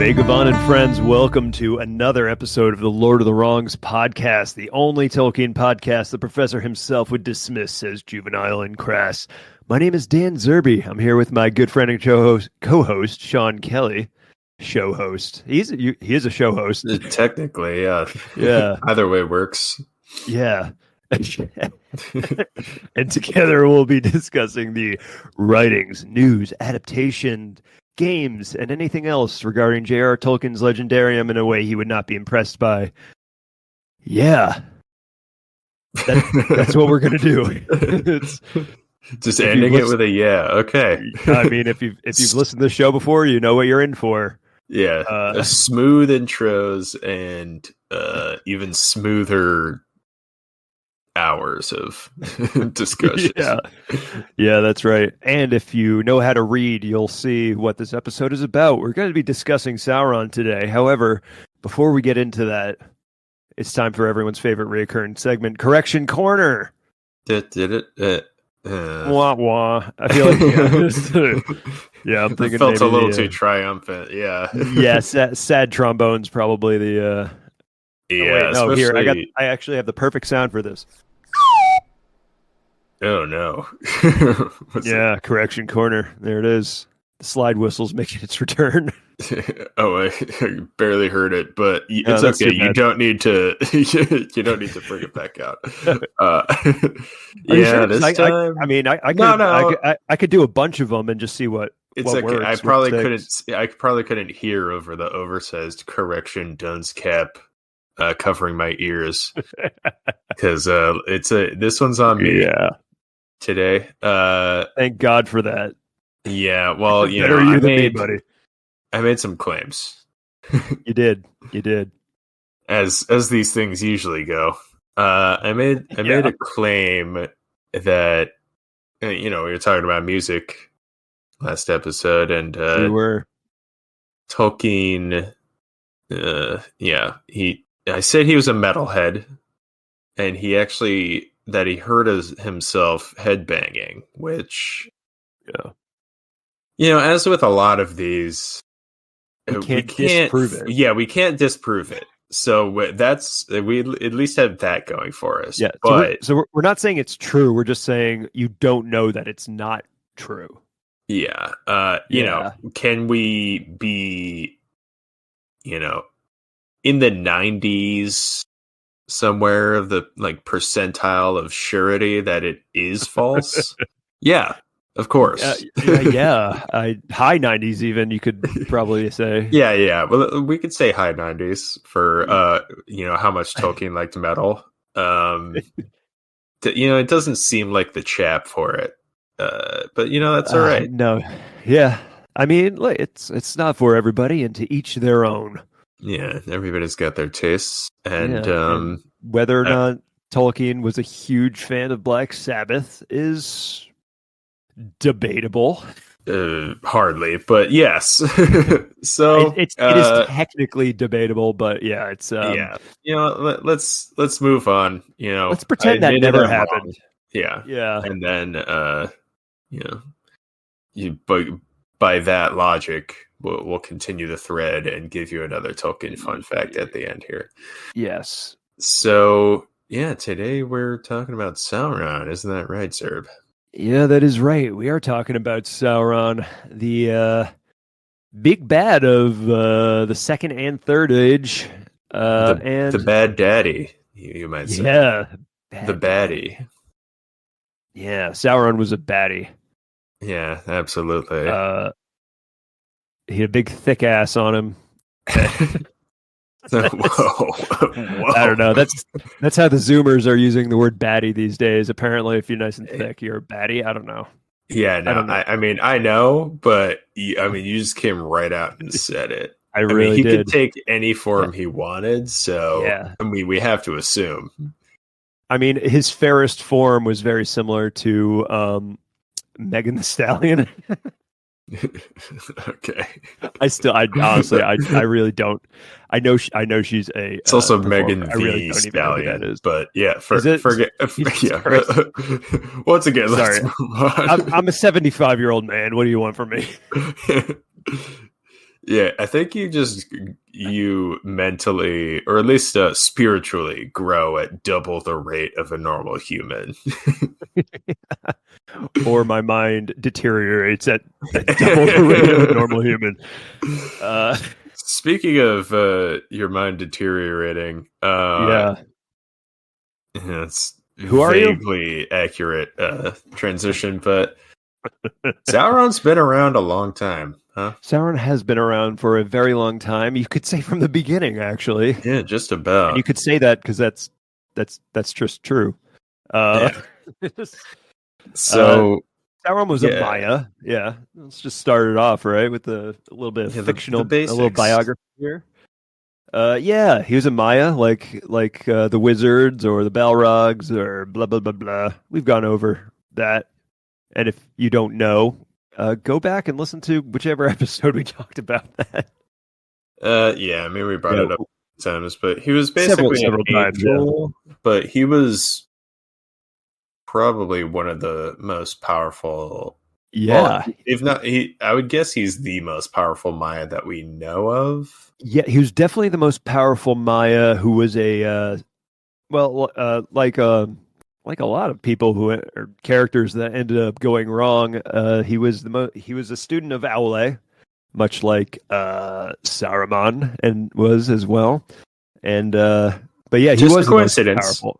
Megavon and friends, welcome to another episode of the Lord of the Wrongs podcast, the only Tolkien podcast the professor himself would dismiss as juvenile and crass. My name is Dan Zerby. I'm here with my good friend and co-host, Sean Kelly. Show host. He is a show host. Technically, yeah. Yeah. Either way works. Yeah. And together we'll be discussing the writings, news, adaptation, games, and anything else regarding J.R. Tolkien's Legendarium in a way he would not be impressed by. Yeah. That's what we're going to do. Just ending it with a yeah. Okay. I mean, if you've listened to the show before, you know what you're in for. Yeah. Smooth intros and even smoother hours of discussion. Yeah, that's right. And if you know how to read, you'll see what this episode is about. We're going to be discussing Sauron today. However, before we get into that, it's time for everyone's favorite recurring segment, Correction Corner. Did it? Wah wah. I feel like yeah, I'm thinking it felt maybe a little too triumphant. Yeah. Yeah, sad trombone's probably the yeah. Oh, wait, no, here I actually have the perfect sound for this. Oh no. Yeah, Correction Corner. There it is. The slide whistle's making its return. Oh, I barely heard it, but it's okay. You don't need to. You don't need to bring it back out. Yeah, sure? this time. I could do a bunch of them and just see what. It's what okay. Works, I probably couldn't hear over the oversized correction dunce cap covering my ears because this one's on me. Yeah. Today. Thank God for that. Yeah. Well, I made some claims. You did. As these things usually go. I made a claim that we were talking about music last episode, and we were. Tolkien. I said he was a metalhead, and he heard himself headbanging, which, as with a lot of these. We can't disprove it. Yeah, we can't disprove it. So we at least have that going for us. Yeah, but so we're not saying it's true. We're just saying you don't know that it's not true. Yeah. Can we be, in the 90s somewhere of the percentile of surety that it is false? Yeah. Of course. High 90s even, you could probably say. Yeah. Well, we could say high 90s for, how much Tolkien liked metal. It doesn't seem like the chap for it. But, that's all right. No. Yeah. I mean, it's not for everybody, and to each their own. Yeah. Everybody's got their tastes. And, and whether or not Tolkien was a huge fan of Black Sabbath is debatable. Hardly, but yes. So it is technically debatable, but yeah, it's let's move on. Let's pretend that never happened. Yeah. And then by that logic, we'll continue the thread and give you another Tolkien fun fact at the end here. Yes. So today we're talking about Sauron, isn't that right, Zerb? Yeah, that is right. We are talking about Sauron, the big bad of the second and third age. And the bad daddy, you might say. Yeah. The baddie. Yeah, Sauron was a baddie. Yeah, absolutely. He had a big thick ass on him. Whoa. I don't know. That's how the Zoomers are using the word baddie these days. Apparently, if you're nice and thick, you're a baddie. I don't know. Yeah, no, I know, but you just came right out and said it. He could take any form he wanted, so yeah. We have to assume. I mean, his fairest form was very similar to Megan Thee Stallion. Okay. I really don't. I know she's a. It's also Megan Thee Stallion, but yeah, forget. Yeah. Once again, let's move on. I'm a 75-year-old man. What do you want from me? Yeah, I think you mentally, or at least spiritually, grow at double the rate of a normal human. Or my mind deteriorates at double the rate of a normal human. Speaking of your mind deteriorating, Yeah. it's Who are you? vaguely accurate transition, but Sauron's been around a long time, huh? Sauron has been around for a very long time. You could say from the beginning, actually, Yeah, just and you about. could say that because that's just true. Uh, Yeah. uh, So Sauron was a yeah, Maia. Yeah, let's just start it off right with a little bit of yeah, the fictional, a little basics. biography here. Yeah, he was a Maya, like the wizards or the Balrogs or blah blah blah blah. We've gone over that, and if you don't know, go back and listen to whichever episode we talked about that. Yeah, I mean we brought Yeah, it up times, but he was several basically an several times. Yeah, angel, but he was probably one of the most powerful. Well, yeah, if not, I would guess he's the most powerful Maya that we know of. yeah. He was definitely the most powerful Maya, who was a well, like a lot of people who are characters that ended up going wrong. He was a student of Aule, much like Saruman and was as well. And but yeah, he Just a was the most coincidence. powerful.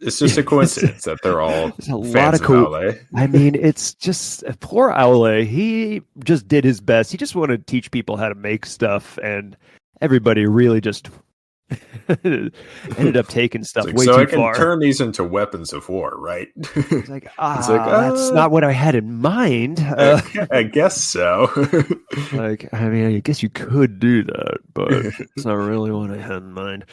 It's just a coincidence that they're all There's a lot fans of of cool. Aule. I mean, it's just poor Aule. He just did his best. He just wanted to teach people how to make stuff, and everybody really just ended up taking stuff Like, way so too I can far. turn these into weapons of war, right? It's like, It's like, that's not what I had in mind. I guess so. Like, I mean, I guess you could do that, but it's not really what I had in mind.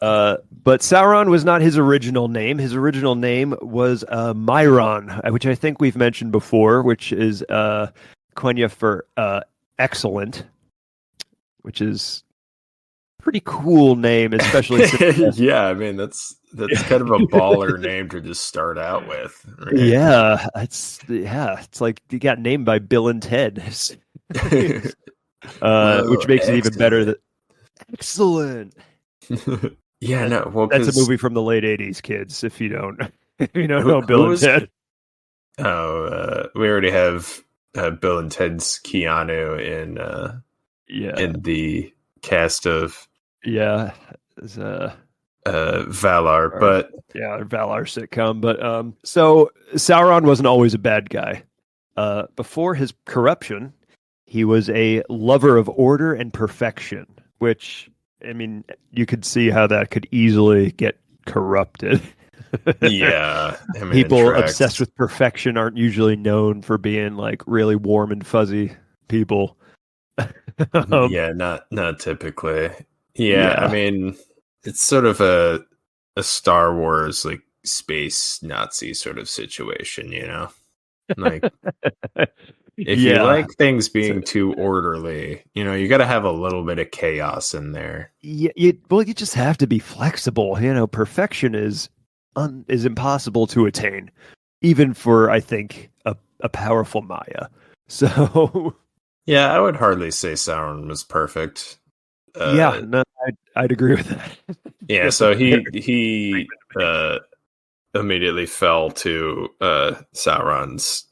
But Sauron was not his original name. His original name was Myron, which I think we've mentioned before, which is Quenya for excellent, which is a pretty cool name, especially since, Yeah, I mean that's kind of a baller name to just start out with, right? it's like you got named by Bill and Ted, Whoa, which makes it even better. excellent. That excellent. Yeah, no, well, That's a because movie from the late '80s, kids. If you don't, if you don't know who Bill and was? Ted, We already have Bill and Ted's Keanu yeah, in the cast of yeah, it's, Valar, or- but yeah, Valar sitcom. But so Sauron wasn't always a bad guy. Before his corruption, he was a lover of order and perfection, which, I mean, you could see how that could easily get corrupted. yeah, I mean, People it obsessed tracks. with perfection aren't usually known for being like really warm and fuzzy people. Yeah, not typically. Yeah, I Yeah. mean, it's sort of a Star Wars like space Nazi sort of situation, you know? Like if you Yeah. like things So, being too orderly, you got to have a little bit of chaos in there. yeah, you just have to be flexible. Perfection is impossible to attain, even for, I think, a powerful Maya. So Yeah, I would hardly say Sauron was perfect. yeah, Uh no, I'd agree with that. yeah, so he immediately fell to Sauron's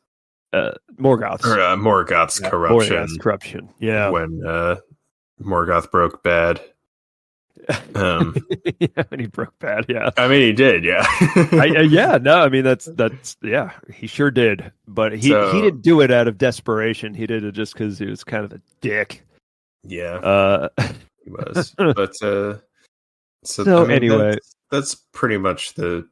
Morgoth's. or Morgoth's Yeah, corruption Morgoth's corruption. Yeah. when Morgoth broke bad. Yeah, when he broke bad, yeah. I mean, he did, yeah. Yeah, no, I mean that's yeah, he sure did. But he So didn't do it out of desperation. He did it just because he was kind of a dick. yeah, Uh, he was. But I so mean, anyway, that's pretty much the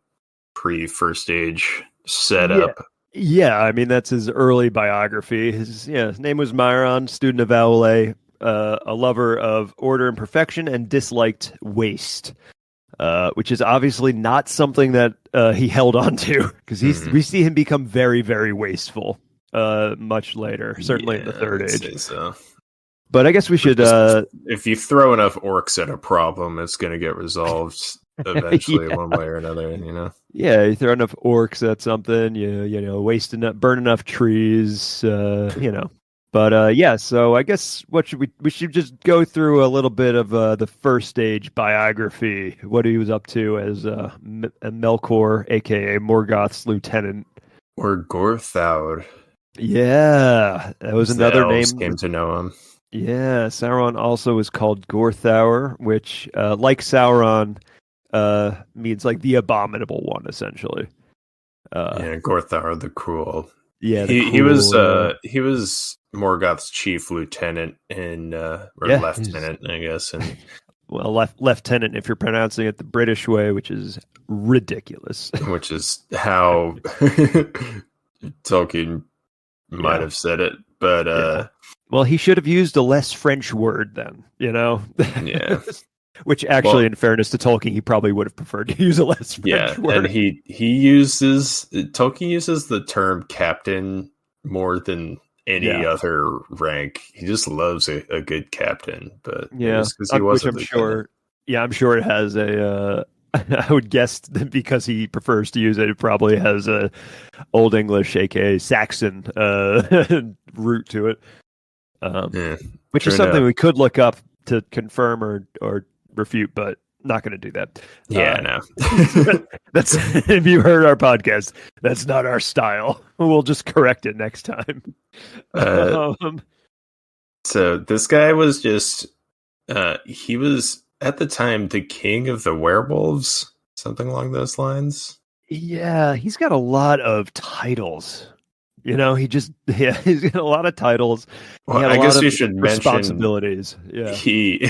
pre-first age yeah, setup. yeah. I mean that's his early biography. His name was Myron, student of Aule, a lover of order and perfection, and disliked waste. Which is obviously not something that he held on to, because we see him become very, very wasteful much later, certainly in the third I'd age. say so. But I guess we should. If you throw enough orcs at a problem, it's going to get resolved eventually, Yeah. one way or another. You know. Yeah, you throw enough orcs at something, you know, burn enough trees, But yeah, so I guess what should we should just go through a little bit of the first stage biography, what he was up to as Melkor, aka Morgoth's lieutenant. Or Gorthaud, Yeah, that was as the another elves name. came to know him. Yeah, Sauron also is called Gorthaur, which, like Sauron, means like the abominable one, essentially. Uh, Yeah, Gorthar the Cruel. yeah, the He was cruel. Yeah, he was Morgoth's chief lieutenant in or yeah. He's lieutenant, I guess, and well, lieutenant if you're pronouncing it the British way, which is ridiculous. which is how Tolkien might Yeah, have said it. But yeah. Well, he should have used a less French word then, yeah. Which actually, Well, in fairness to Tolkien, he probably would have preferred to use a less yeah, French and word. Tolkien uses the term captain more than any Yeah, other rank. He just loves a good captain, but it yeah. was because he was Which a I'm lieutenant. sure. Yeah, I'm sure it has a. I would guess that because he prefers to use it, it probably has a Old English, aka Saxon, root to it. Um, Yeah, which is true something enough. we could look up to confirm or refute, but not going to do that. Yeah, no. That's if you heard our podcast, that's not our style. We'll just correct it next time. uh, Um, so this guy was just he was at the time the king of the werewolves, something along those lines. yeah, he's got a lot of titles. He just he's got a lot of titles. He Well, had a I lot guess of we should mention responsibilities. Yeah. he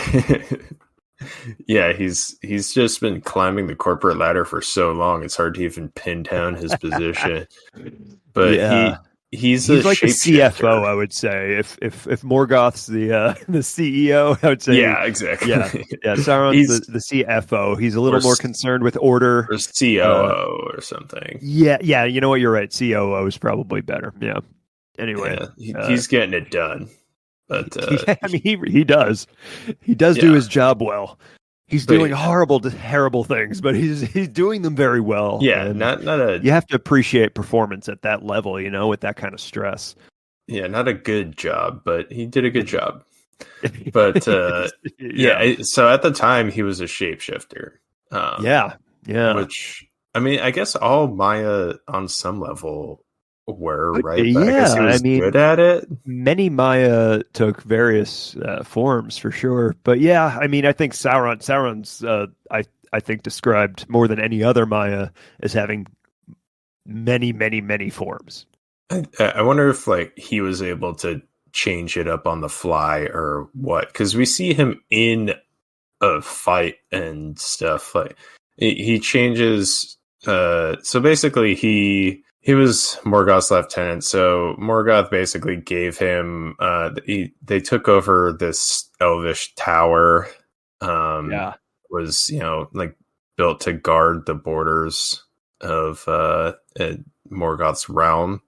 yeah, he's just been climbing the corporate ladder for so long it's hard to even pin down his position. But Yeah. he's a He's like the shapeshifter. CFO, I would say. If Morgoth's the the CEO, I would say, Yeah, yeah, exactly. yeah. Sauron's He's the CFO. He's a or little more concerned with order. or Uh, COO or something. yeah, yeah. You know what? You're right. COO is probably better. Yeah. Anyway, Yeah, uh, he's getting it done. But I mean, he does. He does do yeah, his job well. He's but doing horrible, terrible things, but he's doing them very well. yeah, And not a you have to appreciate performance at that level, with that kind of stress. yeah, not a good job, but he did a good job. But Yeah. yeah, so at the time he was a shapeshifter. Yeah. Yeah. Which I mean, I guess all Maya on some level were, Could be, right? But I guess yeah. he I was good mean, at it. many Maya took various forms for sure. But yeah, I mean, I think Sauron's, I think described more than any other Maya as having many, many, many forms. I wonder if like he was able to change it up on the fly or what, because we see him in a fight and stuff. Like he changes. So basically, he was Morgoth's lieutenant. So Morgoth basically gave him. They took over this elvish tower. Yeah. Was like built to guard the borders of Morgoth's realm,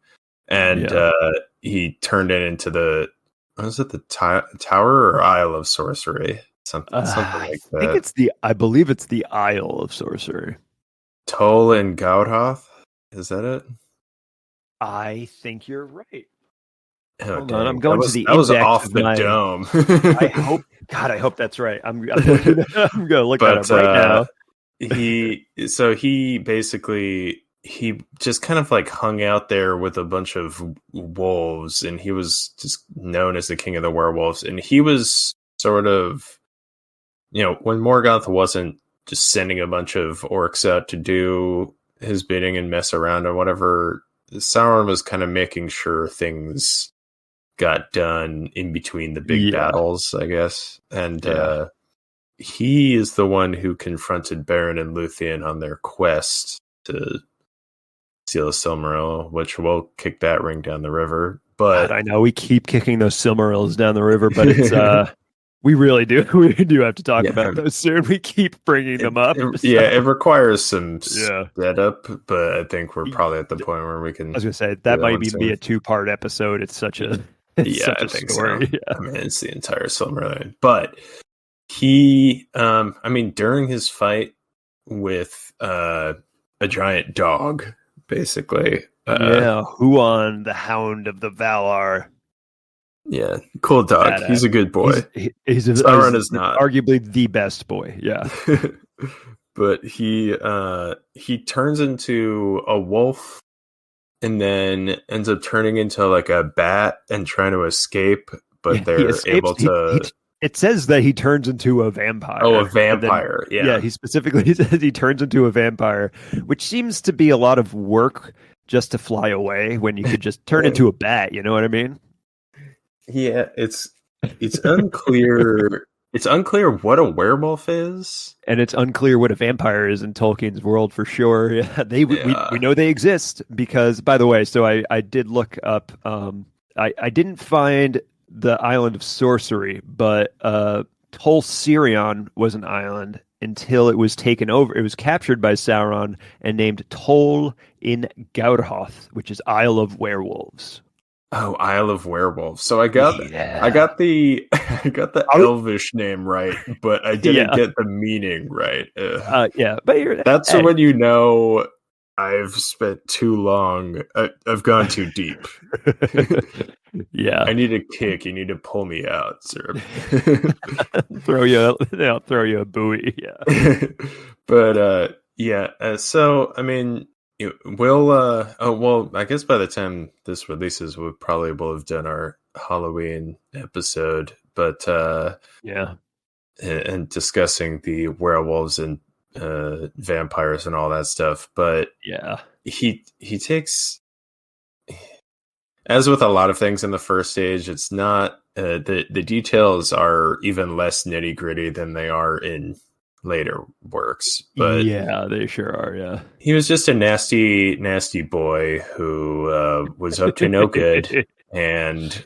and Yeah. he turned it into the was it the Tower or Isle of Sorcery, something I like think that. I believe it's the Isle of Sorcery. Toll and Gaudhoth, is that it? I think you're right. Oh Hold on, I'm dang, going to the that was index off of the my. dome. I hope that's right. I'm looking. I'm gonna look that up But right now. he basically he just kind of like hung out there with a bunch of wolves, and he was just known as the king of the werewolves, and he was sort of when Morgoth wasn't just sending a bunch of orcs out to do his bidding and mess around and whatever, Sauron was kind of making sure things got done in between the big Yeah, battles, I guess. And yeah. he is the one who confronted Beren and Luthien on their quest to steal a Silmaril, which will kick that ring down the river. God, But I know we keep kicking those Silmarils down the river, but it's we really do. We do have to talk yeah, about those soon. We keep bringing them up. yeah, So it requires some yeah, setup, but I think we're I probably at the point where we can was gonna say do that that might one even be soon. a two-part episode. It's such a it's Yeah, such I a think so. story. Yeah. I mean, it's the entire Silmarillion. But he, I mean, during his fight with a giant dog, basically. Yeah, Huon, the Hound of the Valar. Yeah, cool dog. Badass. He's a good boy. He's Sauron is not. arguably the best boy. Yeah. But he turns into a wolf and then ends up turning into like a bat and trying to escape, but they're able to. It says that he turns into a vampire. Oh, a vampire. Then, yeah. He specifically says he turns into a vampire, which seems to be a lot of work just to fly away when you could just turn into a bat. You know what I mean? Yeah, it's unclear. It's unclear what a werewolf is, and it's unclear what a vampire is in Tolkien's world for sure. Yeah, we know they exist because, by the way, so I did look up. I didn't find the island of sorcery, but Tol Sirion was an island until it was taken over. It was captured by Sauron and named Tol in Gaurhoth, which is Isle of Werewolves. Oh, Isle of Werewolves. So I got the Elvish name right, but I didn't get the meaning right. Yeah, but that's when you know I've spent too long. I've gone too deep. Yeah, I need a kick. You need to pull me out, sir. throw you a buoy. Yeah, but yeah. So I mean. We'll I guess by the time this releases we probably will have done our Halloween episode, but yeah, and discussing the werewolves and vampires and all that stuff. But yeah, he takes, as with a lot of things in the first stage, it's not the details are even less nitty gritty than they are in later works, but yeah, they sure are. Yeah, he was just a nasty boy who was up to no good, and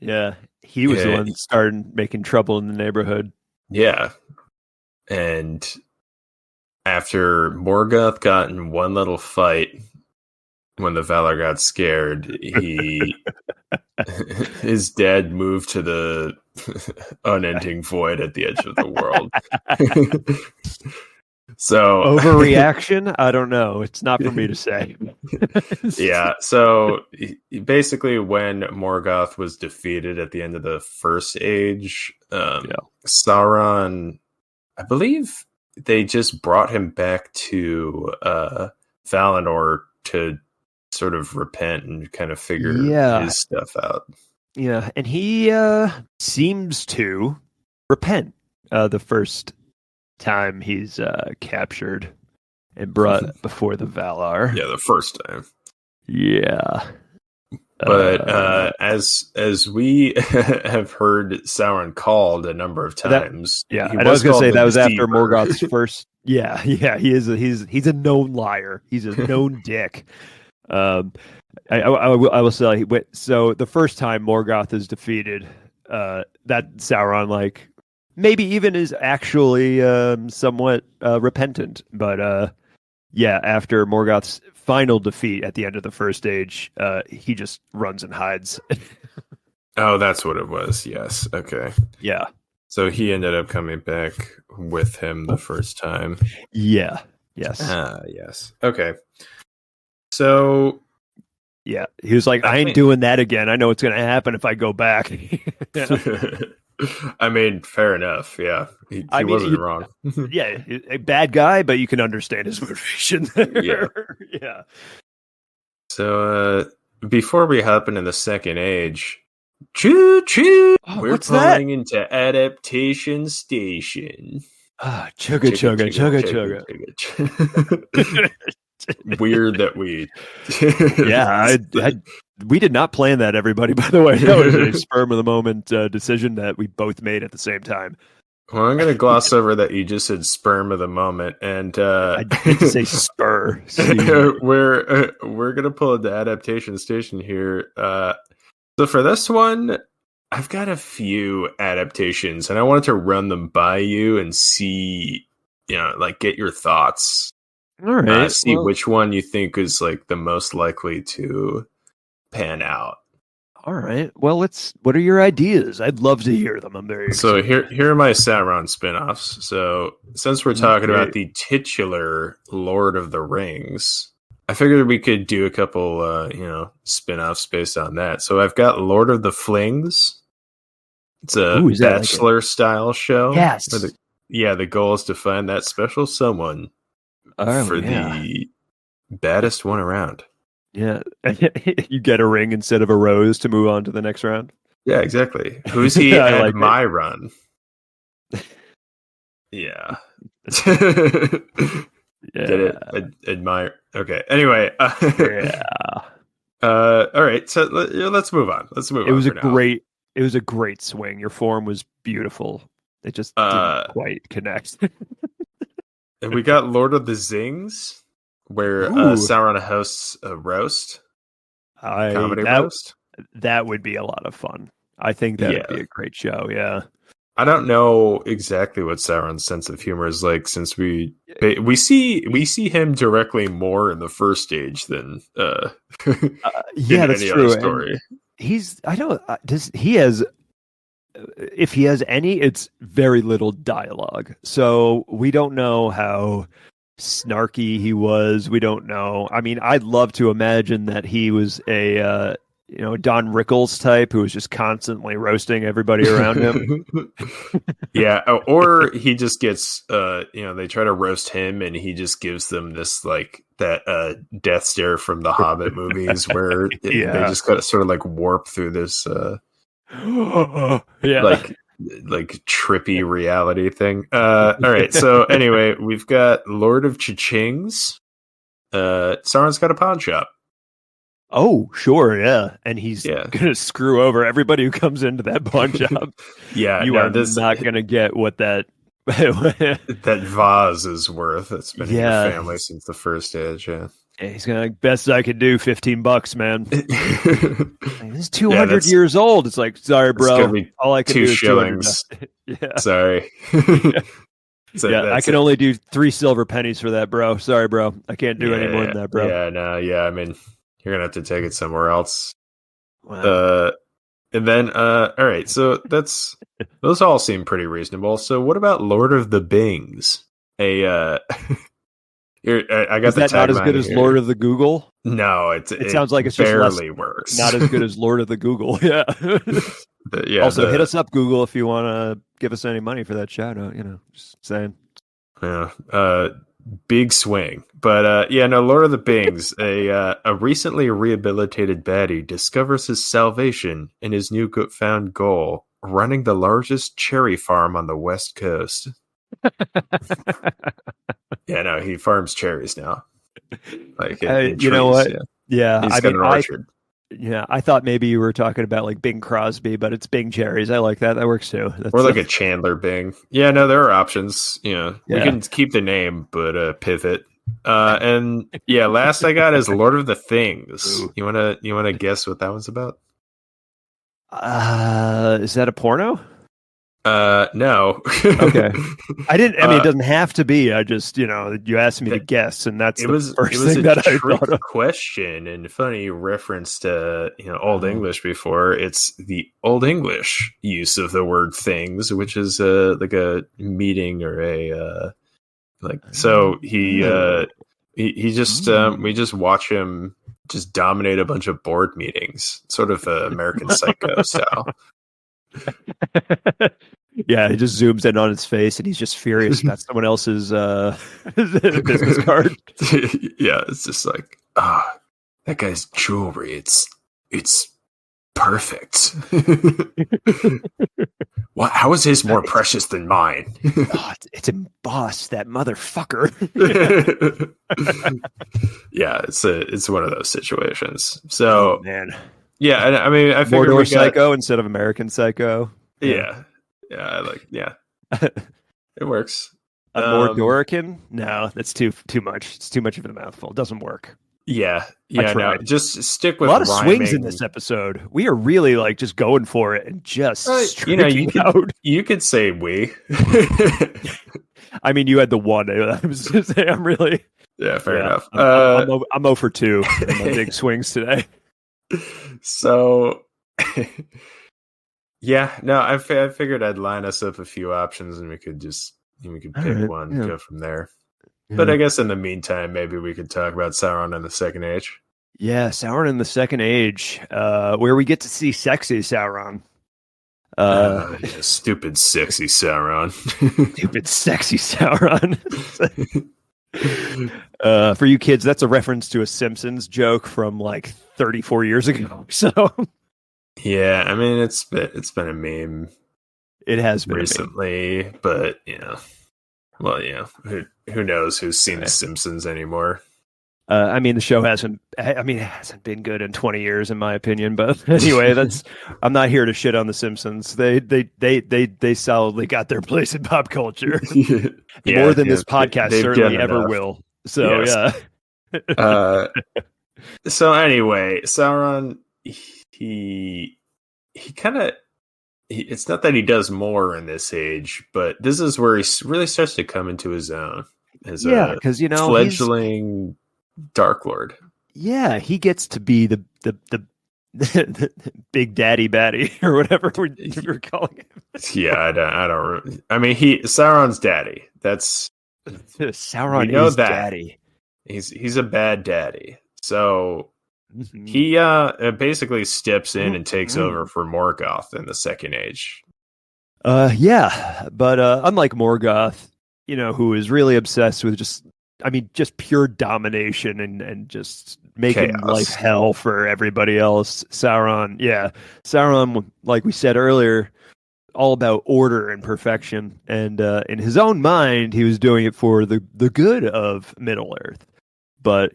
yeah, he was the one that started making trouble in the neighborhood. Yeah, and after Morgoth got in one little fight when the Valar got scared, his dad moved to the unending void at the edge of the world. So overreaction? I don't know. It's not for me to say. Yeah. So basically, when Morgoth was defeated at the end of the First Age, Sauron, I believe they just brought him back to Valinor to sort of repent and kind of figure his stuff out. Yeah, and he seems to repent the first time he's captured and brought before the Valar. Yeah, the first time. Yeah. But as we have heard Sauron called a number of times. And I was going to say that was after Morgoth's first. Yeah, he's a known liar. He's a known dick. I will say, so the first time Morgoth is defeated, that Sauron maybe even is actually somewhat repentant, but after Morgoth's final defeat at the end of the First Age, he just runs and hides. Oh, that's what it was. Yes. Okay. Yeah. So he ended up coming back with him the first time. Yeah. Yes. Yes. Okay. So, yeah, he was like, I ain't doing that again. I know what's going to happen if I go back. I mean, fair enough. Yeah, he wasn't wrong. Yeah, a bad guy, but you can understand his motivation there. Yeah. So, before we hop into the Second Age, choo choo, we're pulling into Adaptation Station. Chugga chugga. Weird that we we did not plan that, everybody, by the way. That was a sperm of the moment decision that we both made at the same time. Well, I'm going to gloss over that you just said sperm of the moment, and I did say spur. We're going to pull into Adaptation Station here. So for this one, I've got a few adaptations, and I wanted to run them by you and see, get your thoughts. All right. See which one you think is the most likely to pan out. All right. Well, what are your ideas? I'd love to hear them. I'm very excited. So here are my Sauron spin-offs. So since we're talking about the titular Lord of the Rings, I figured we could do a couple, spin-offs based on that. So I've got Lord of the Flings. It's a Ooh, is that like bachelor-style show. Yes. The goal is to find that special someone for the baddest one around. Yeah. You get a ring instead of a rose to move on to the next round. Yeah, exactly. Who's he I at like my run? Yeah. Yeah. Get it? Admire. Okay. Anyway. Yeah. All right. So let's move on. It was a great swing. Your form was beautiful. It just didn't quite connect. And we got Lord of the Zings, where Sauron hosts a roast. Comedy roast. That would be a lot of fun. I think that would be a great show. Yeah. I don't know exactly what Sauron's sense of humor is like, since we see him directly more in the first stage than that's any true. other story. If he has any, it's very little dialogue. So we don't know how snarky he was. We don't know. I mean, I'd love to imagine that he was a Don Rickles type who was just constantly roasting everybody around him. Yeah, or he just gets they try to roast him and he just gives them this like that death stare from the Hobbit movies where they just got to sort of like warp through this like trippy reality thing. All right, so anyway, we've got Lord of Cha-Chings. Sauron's got a pawn shop. Oh, sure, yeah. And he's going to screw over everybody who comes into that pawn shop. Yeah, you are not going to get what that that vase is worth. It's been in your family since the first age, yeah. He's going to, best I could do, $15, man. This is 200 years old. It's like, sorry, bro. All I can do is 2 shillings. Sorry. I can only do 3 silver pennies for that, bro. Sorry, bro. I can't do any more than that, bro. I mean, you're gonna have to take it somewhere else. Wow. And then all right, so those all seem pretty reasonable. So what about Lord of the Bings? I got Is that not as good as Lord of the Google? No, it sounds like it's barely just worse. Not as good as Lord of the Google. Yeah. Also, hit us up, Google, if you want to give us any money for that shout out. Just saying. Yeah. Big swing. But Lord of the Bings, a recently rehabilitated baddie discovers his salvation in his newfound goal, running the largest cherry farm on the West Coast. He farms cherries now. Like in you know what? He's got an orchard. I thought maybe you were talking about like Bing Crosby, but it's Bing cherries. I like that. That works too. Or like a Chandler Bing. Yeah, no, there are options. We can keep the name, but pivot. And last I got is Lord of the Things. Ooh. You wanna guess what that one's about? Is that a porno? No. Okay. I didn't. I mean, it doesn't have to be. I just, you asked me to guess, and that's the first thing that I thought of. Question, and funny reference to Old English before. It's the Old English use of the word "things," which is like a meeting or a like. So he just we just watch him just dominate a bunch of board meetings, sort of American Psycho style. Yeah, he just zooms in on his face and he's just furious about someone else's business card. Yeah, it's just like, that guy's jewelry, it's perfect. How is his more precious than mine? It's embossed, that motherfucker. Yeah, it's one of those situations. So, man. Yeah, I mean, I figured Mordor Psycho instead of American Psycho. Yeah, it works. A Mordorican? No, that's too much. It's too much of a mouthful. It doesn't work. Yeah. No, just stick with a lot of rhyming. swings in this episode. We are really like just going for it and just you could say we. I mean, you had the one. I was just saying, I'm really. Yeah, fair enough. I'm 0 for 2 in my big swings today. So, I figured I'd line us up a few options and we could pick one and go from there. But I guess in the meantime, maybe we could talk about Sauron in the Second Age. Yeah, Sauron in the Second Age, where we get to see sexy Sauron. Yeah, stupid, sexy Sauron. Stupid, sexy Sauron. For you kids, that's a reference to a Simpsons joke from like 34 years ago. So yeah, I mean it's been a meme. It has been recently, but well, who knows who's seen The Simpsons anymore? I mean, the show hasn't been good in 20 years, in my opinion. But anyway, I'm not here to shit on The Simpsons. They solidly got their place in pop culture more than this podcast certainly ever will. So yes. So anyway, Sauron, he kind of. It's not that he does more in this age, but this is where he really starts to come into his own as because fledgling Dark Lord. Yeah, he gets to be the big daddy baddie or whatever we're calling him. Yeah, I don't. I mean, Sauron's daddy. That's Sauron is daddy. He's a bad daddy. So he basically steps in and takes over for Morgoth in the Second Age. Yeah, but unlike Morgoth, who is really obsessed with just pure domination and just making chaos. Life hell for everybody else. Sauron, like we said earlier, all about order and perfection. And in his own mind, he was doing it for the good of Middle-earth. But,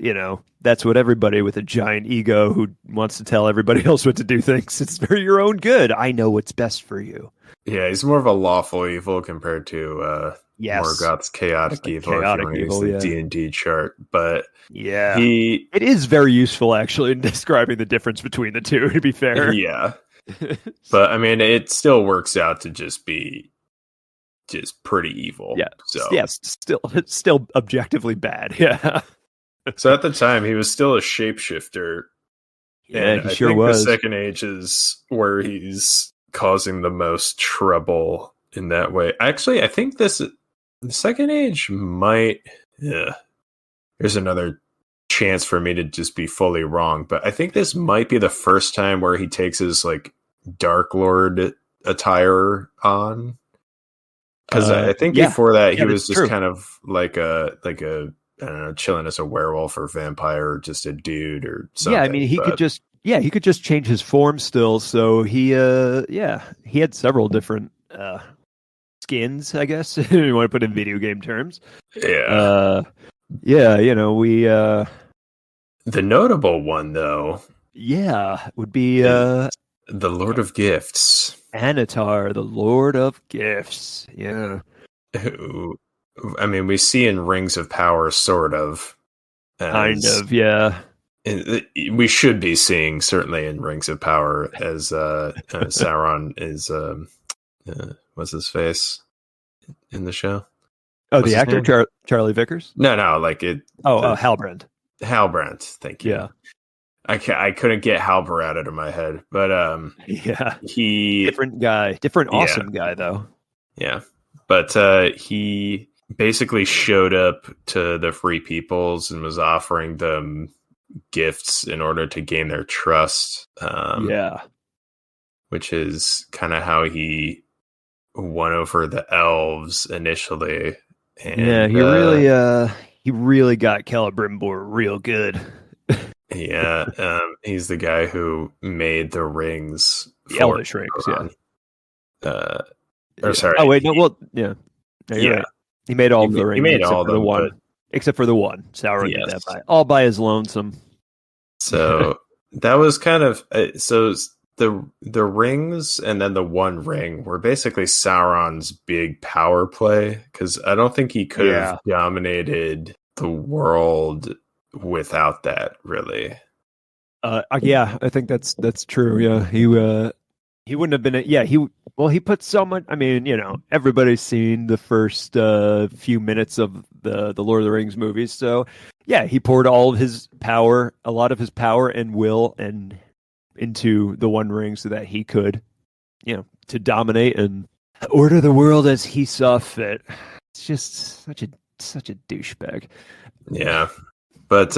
that's what everybody with a giant ego who wants to tell everybody else what to do thinks. It's for your own good. I know what's best for you. Yeah, he's more of a lawful evil compared to Morgoth's chaotic evil. The D&D chart, but it is very useful actually in describing the difference between the two. To be fair, yeah, but I mean, it still works out to just be pretty evil. Yeah, so still objectively bad. Yeah. So at the time, he was still a shapeshifter. Yeah, he sure was. The Second Age is where he's causing the most trouble in that way. Actually, I think the Second Age might. Yeah, there's another chance for me to just be fully wrong, but I think this might be the first time where he takes his Dark Lord attire on. Because I think before that he was just kind of like a I don't know, chilling as a werewolf or vampire or just a dude or something. Yeah, I mean, he could just change his form still. So he had several different skins, I guess, if you want to put in video game terms. Yeah. The notable one, though. Yeah, would be the Lord of Gifts. Anatar, the Lord of Gifts. Yeah. Who, I mean, we see in Rings of Power, sort of. Kind of, yeah. We should be seeing, certainly in Rings of Power, as Sauron is, what's his face in the show? Oh, what's the actor, Charlie Vickers? No, like it. Halbrand. Halbrand, thank you. Yeah. I couldn't get Halber out of my head, but he different guy, awesome guy though. Yeah, but he basically showed up to the Free Peoples and was offering them gifts in order to gain their trust. Which is kind of how he won over the elves initially. And, he really got Celebrimbor real good. Yeah, he's the guy who made the rings. The Elvish rings, Sorry. Oh wait, no. Well, yeah. Right. He made all the rings. He made all of them, except for the one. Sauron did that all by his lonesome. So that was kind of the rings, and then the One Ring were basically Sauron's big power play, because I don't think he could have dominated the world without that, really. I think that's true. Yeah, he wouldn't have been. He put so much. I mean, everybody's seen the first few minutes of the Lord of the Rings movies, so yeah, he poured all of his power, a lot of his power and will, and into the One Ring so that he could, to dominate and order the world as he saw fit. It's just such a such a douchebag. Yeah, but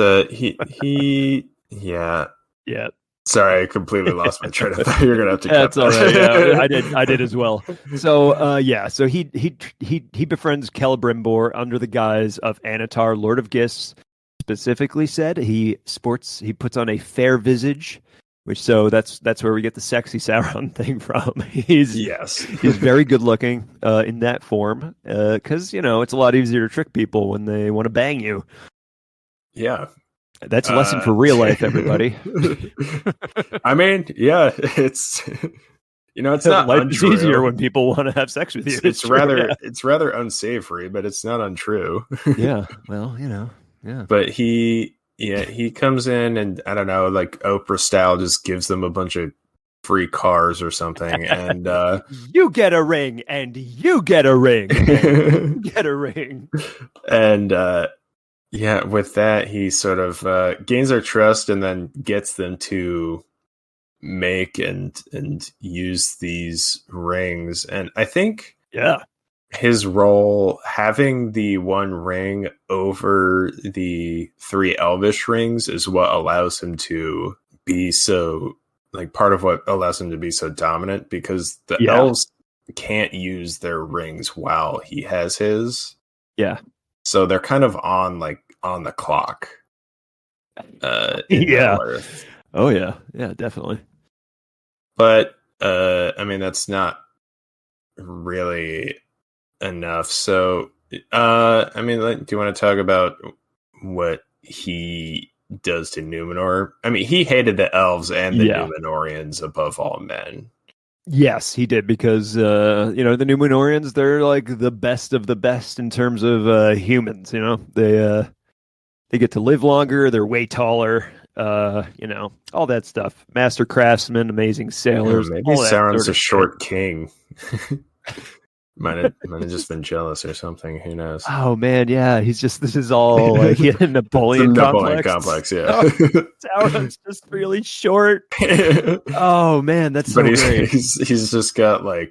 yeah. Yeah. Sorry, I completely lost my train of thought. You're gonna have to cut That's all right. Yeah, I did as well. So, so he befriends Celebrimbor under the guise of Anatar, Lord of Gifts. Specifically said, he puts on a fair visage, that's where we get the sexy Sauron thing from. He's very good looking in that form, because it's a lot easier to trick people when they want to bang you. Yeah. That's a lesson for real life, everybody. I mean, yeah, it's it's not life untrue. is easier when people want to have sex with you. It's rather unsavory, but it's not untrue. Yeah, well, yeah. But he comes in and I don't know, like Oprah style, just gives them a bunch of free cars or something, and you get a ring, and you get a ring, and you get a ring, and with that, he sort of gains their trust and then gets them to make and use these rings. And I think his role, having the one ring over the 3 elvish rings, is what allows him to be so, like, part of what allows him to be so dominant, because the elves can't use their rings while he has his. Yeah. So they're kind of on the clock. Middle-earth. Oh yeah, definitely. But I mean, that's not really enough. So I mean, do you want to talk about what he does to Numenor? I mean, he hated the elves and the Numenorians above all men. Yes, he did, because the Numenorians, they're like the best of the best in terms of humans. They get to live longer. They're way taller. All that stuff. Master craftsmen, amazing sailors. Maybe Sauron's a short king. might have just been jealous or something. Who knows? Oh man, yeah. This is all like a Napoleon complex. Yeah. Oh, Sauron's just really short. Oh man, that's so great. He's just got we're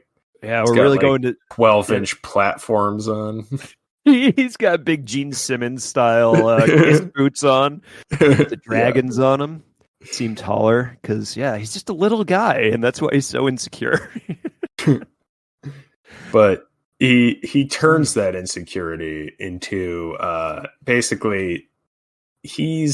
really going to 12-inch platforms on. He's got big Gene Simmons style boots on. The dragons on him. Seem taller because he's just a little guy, and that's why he's so insecure. But he turns that insecurity into basically he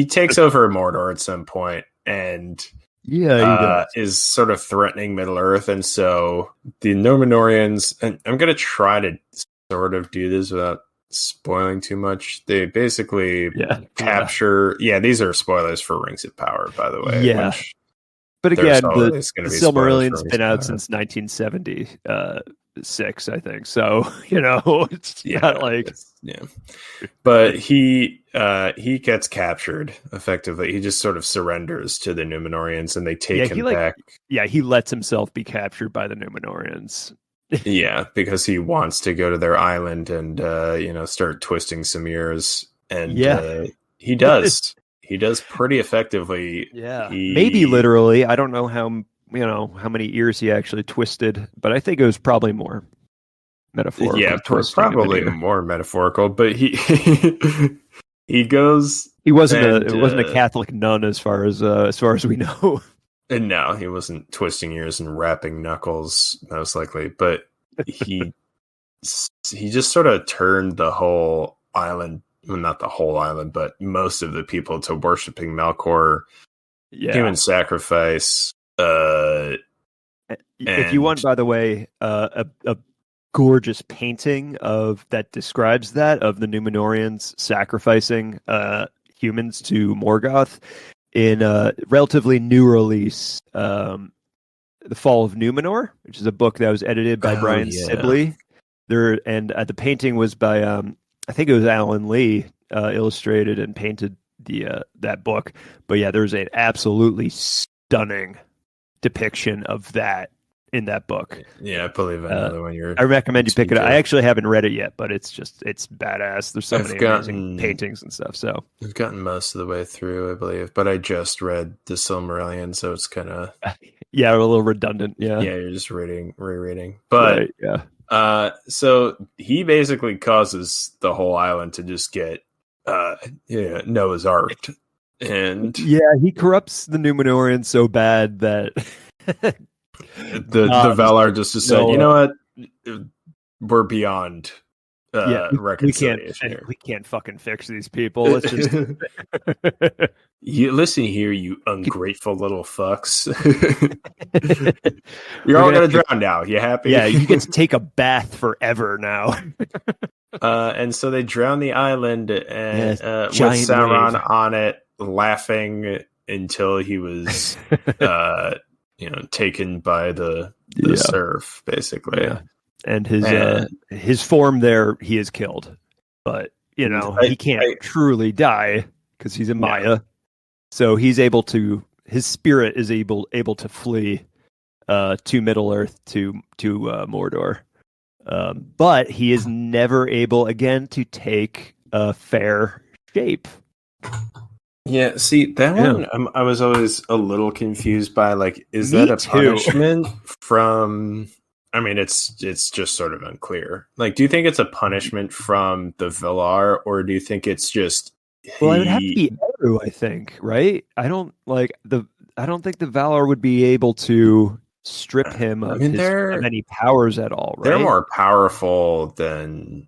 takes over Mordor at some point, and is sort of threatening Middle Earth, and so the Numenorians, and I'm gonna try to sort of do this without spoiling too much. They basically capture. Yeah, these are spoilers for Rings of Power, by the way. Yeah, but again, the Silmarillion's been out since 1976, I think. So it's not like But he gets captured effectively. He just sort of surrenders to the Numenorians, and they take him back. Yeah, he lets himself be captured by the Numenorians. Yeah, because he wants to go to their island and start twisting some ears, and he does. He does pretty effectively. Yeah, maybe literally. I don't know how many ears he actually twisted, but I think it was probably more metaphorical. Yeah, probably more metaphorical. But he goes. He wasn't a Catholic nun, as far as we know. And no, he wasn't twisting ears and rapping knuckles, most likely. But he just sort of turned the whole island, well, not the whole island, but most of the people, to worshiping Melkor, human sacrifice. If you want, by the way, a gorgeous painting that describes that, of the Numenorians sacrificing humans to Morgoth, in a relatively new release, The Fall of Numenor, which is a book that was edited by Brian Sibley. The painting was by I think it was Alan Lee, illustrated and painted that book. But there's an absolutely stunning depiction of that in that book. Yeah, I believe another one. I recommend you pick it up. I actually haven't read it yet, but it's badass. There's so many amazing paintings and stuff. So I've gotten most of the way through, I believe, but I just read the Silmarillion, so it's kind of Yeah, a little redundant. Yeah. Yeah, you're just rereading. But Right, yeah. So he basically causes the whole island to just get Noah's Ark, and Yeah, he corrupts the Numenorians so bad that the is Valar like, just decide, you know what, we're beyond yeah, reconciliation here. we can't fucking fix these people. Let's just You listen here, you ungrateful little fucks. You're We're all gonna gonna drown now. You happy? Yeah, you get to take a bath forever now. And so they drown the island and with giant Sauron wave. on it, laughing until he was taken by the surf, basically. Yeah. And his form there, he is killed. But he can't truly die because he's a maia. So he's able to, his spirit is able to flee to Middle Earth, to Mordor. But he is never able again to take a fair shape. Yeah, see, that one I was always a little confused by. Like, is that a punishment from... I mean, it's just sort of unclear. Like, do you think it's a punishment from the Valar, or do you think it's just... Well, it would have to be Eru, I think, right? I don't think the Valar would be able to strip him of any powers at all, right? They're more powerful than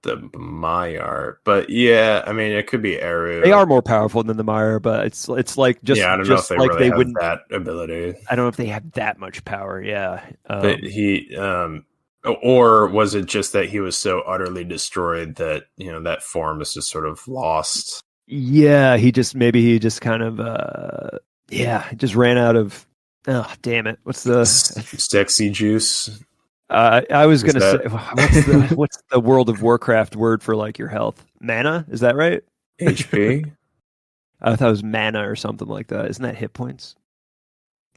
the Maiar, but yeah, I mean, it could be Eru. They are more powerful than the Maiar, but it's like just I don't know if they like really they have wouldn't that ability. I don't know if they have that much power. Yeah, but he, or was it just that he was so utterly destroyed that that form is just sort of lost? Yeah, he just kind of just ran out of. Oh, damn it! What's the sexy juice? I was going to say, what's the World of Warcraft word for like your health? Mana? Is that right? HP? I thought it was mana or something like that. Isn't that hit points?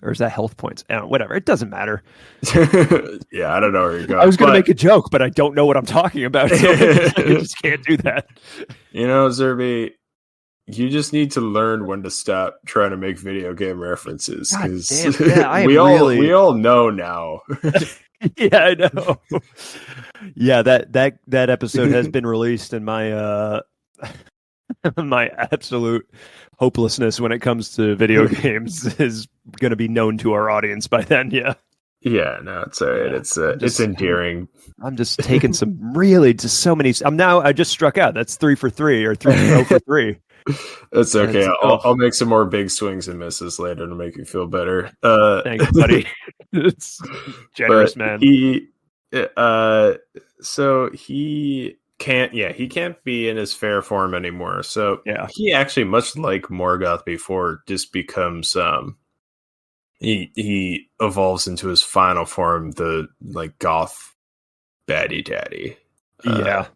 Or is that health points? Whatever. It doesn't matter. Yeah, I don't know where you're going. I was going to make a joke, but I don't know what I'm talking about. So I just can't do that. Zerby, you just need to learn when to stop trying to make video game references, because we all know now. Yeah, I know. Yeah, that episode has been released, and my my absolute hopelessness when it comes to video games is going to be known to our audience by then. Yeah. Yeah, no, it's all right. It's endearing. I'm just taking so many. I just struck out. That's 3 for 3 or 3 for 3. That's okay. I'll make some more big swings and misses later to make you feel better. Thanks, buddy. It's generous, man. So he can't be in his fair form anymore. So he actually, much like Morgoth before, just becomes he evolves into his final form, the like goth baddie daddy. Yeah,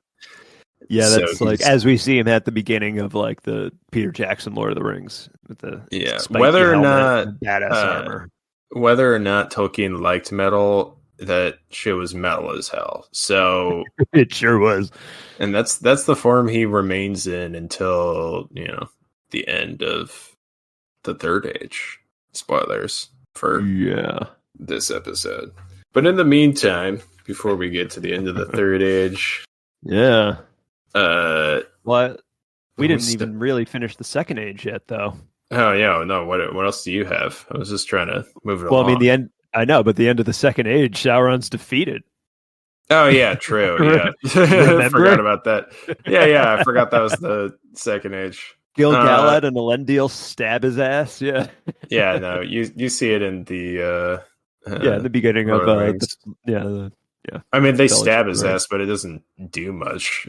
that's like as we see him at the beginning of like the Peter Jackson Lord of the Rings with the whether or not badass armor. Whether or not Tolkien liked metal, that shit was metal as hell. So it sure was, and that's the form he remains in until the end of the Third Age. Spoilers for this episode. But in the meantime, before we get to the end of the Third Age, well, we didn't even really finish the Second Age yet, though. Oh yeah, no. What else do you have? I was just trying to move it along. Well, I mean, the end. I know, but the end of the Second Age, Sauron's defeated. Oh yeah, true. Yeah, I forgot about that. Yeah, I forgot that was the Second Age. Gil-galad and Elendil stab his ass. Yeah. Yeah, no, you see it in the in the beginning of I mean, they stab his ass, but it doesn't do much.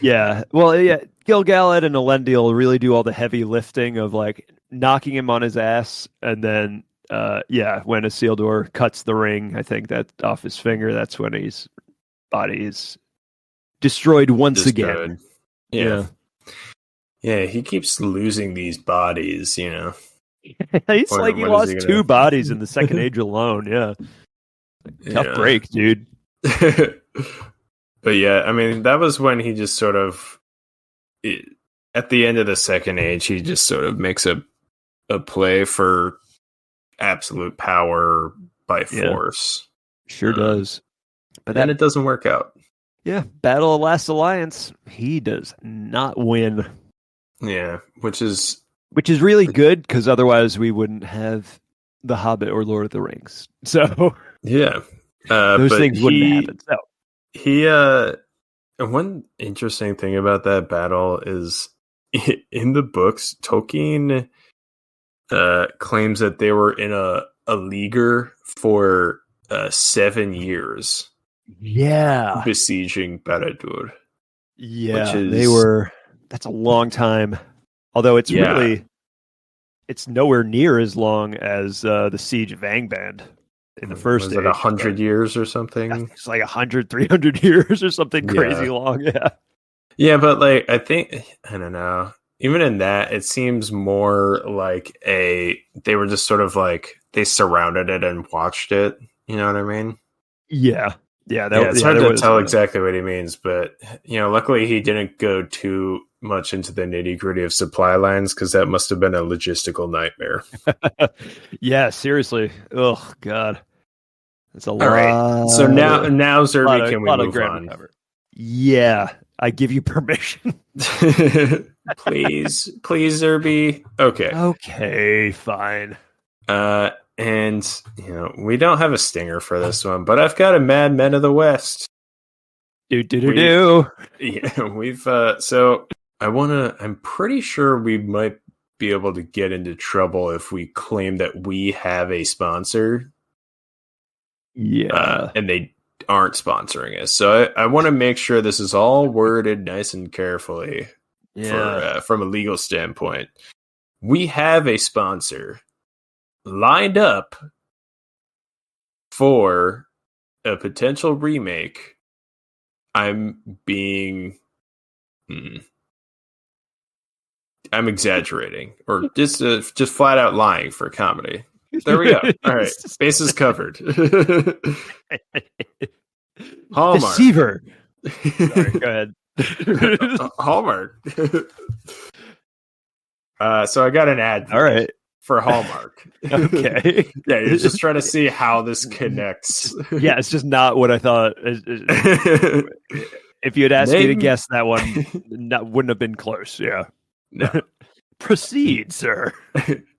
Yeah. Well, yeah, Gil-galad and Elendil really do all the heavy lifting of like knocking him on his ass, and then when Isildur cuts the ring, I think that off his finger, that's when his body is destroyed once again. Yeah. Yeah, he keeps losing these bodies, He's like he lost 2 bodies in the Second Age alone. Yeah. Tough break, dude. But yeah, I mean, that was when he just sort of, at the end of the Second Age, he just sort of makes a play for absolute power by force. Sure does. But then it doesn't work out. Yeah, Battle of Last Alliance, he does not win. Yeah, which is really good, because otherwise we wouldn't have The Hobbit or Lord of the Rings. So yeah, those things wouldn't happen. So one interesting thing about that battle is in the books, Tolkien claims that they were in a leaguer for 7 years. Yeah, besieging Barad-dûr. Yeah, they were. That's a long time. Although it's it's nowhere near as long as the Siege of Angband in the first age. Was it 100 years or something? It's like 100, 300 years or something crazy long. Yeah. Yeah, but like, I think, I don't know. Even in that, it seems more like they were just sort of like, they surrounded it and watched it. You know what I mean? Yeah. Yeah, it's hard to tell exactly what he means, but luckily he didn't go too much into the nitty gritty of supply lines, because that must have been a logistical nightmare. Yeah, seriously. Oh God, that's a lot. All right, so now Zerby, can we move on? Yeah, I give you permission. please, Zerby. Okay, fine. And we don't have a stinger for this one, but I've got a Mad Men of the West. Do. Yeah, we've so I'm pretty sure we might be able to get into trouble if we claim that we have a sponsor. Yeah. And they aren't sponsoring us. So I want to make sure this is all worded nice and carefully from a legal standpoint. We have a sponsor lined up for a potential remake. I'm exaggerating, or just flat out lying for comedy. There we go. All right, bases covered. Hallmark. Deceiver. Sorry, go ahead. Hallmark. So I got an ad. All right. For Hallmark. Okay. Yeah, you're just trying to see how this connects. Yeah, it's just not what I thought. If you had asked me to guess that one, wouldn't have been close. Yeah. No. Proceed, sir.